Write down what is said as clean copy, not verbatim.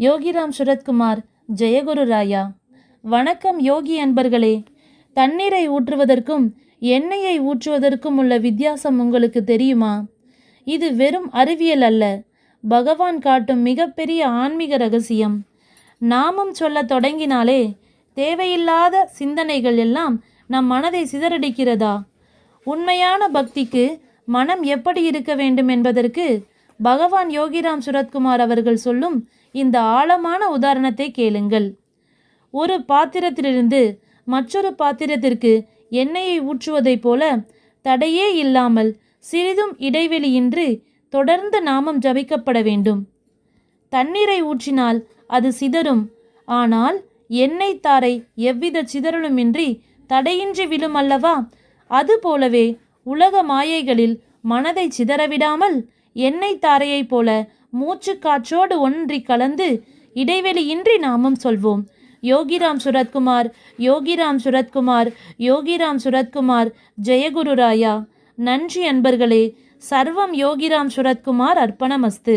யோகிராம் சுரத்குமார். ஜெயகுரு ராயா. வணக்கம் யோகி அன்பர்களே. தண்ணீரை ஊற்றுவதற்கும் எண்ணெயை ஊற்றுவதற்கும் உள்ள வித்தியாசம் உங்களுக்கு தெரியுமா? இது வெறும் அறிவியல் அல்ல, பகவான் காட்டும் மிகப்பெரிய ஆன்மீக ரகசியம். நாமம் சொல்ல தொடங்கினாலே தேவையில்லாத சிந்தனைகள் எல்லாம் நம் மனதை சிதறடிக்கிறதா? உண்மையான பக்திக்கு மனம் எப்படி இருக்க வேண்டும் என்பதற்கு பகவான் யோகிராம் சுரத்குமார் அவர்கள் சொல்லும் இந்த ஆழமான உதாரணத்தை கேளுங்கள். ஒரு பாத்திரத்திலிருந்து மற்றொரு பாத்திரத்திற்கு எண்ணெயை ஊற்றுவதைப் போல தடையே இல்லாமல் சிறிதும் இடைவெளியின்றி தொடர்ந்து நாமம் ஜபிக்கப்பட வேண்டும். தண்ணீரை ஊற்றினால் அது சிதறும், ஆனால் எண்ணெய் தாரை எவ்வித சிதறலுமின்றி தடையின்றி விழும் அல்லவா? அதுபோலவே உலக மாயைகளில் மனதை சிதறவிடாமல் எண்ணெய் தாரையைப் போல மூச்சு காற்றோடு ஒன்றி கலந்து இடைவெளியின்றி நாமம் சொல்வோம். யோகிராம் சுரத்குமார், யோகிராம் சுரத்குமார், யோகிராம் சுரத்குமார். ஜெயகுரு ராயா. நன்றி அன்பர்களே. சர்வம் யோகிராம் சுரத்குமார் அர்ப்பணமஸ்து.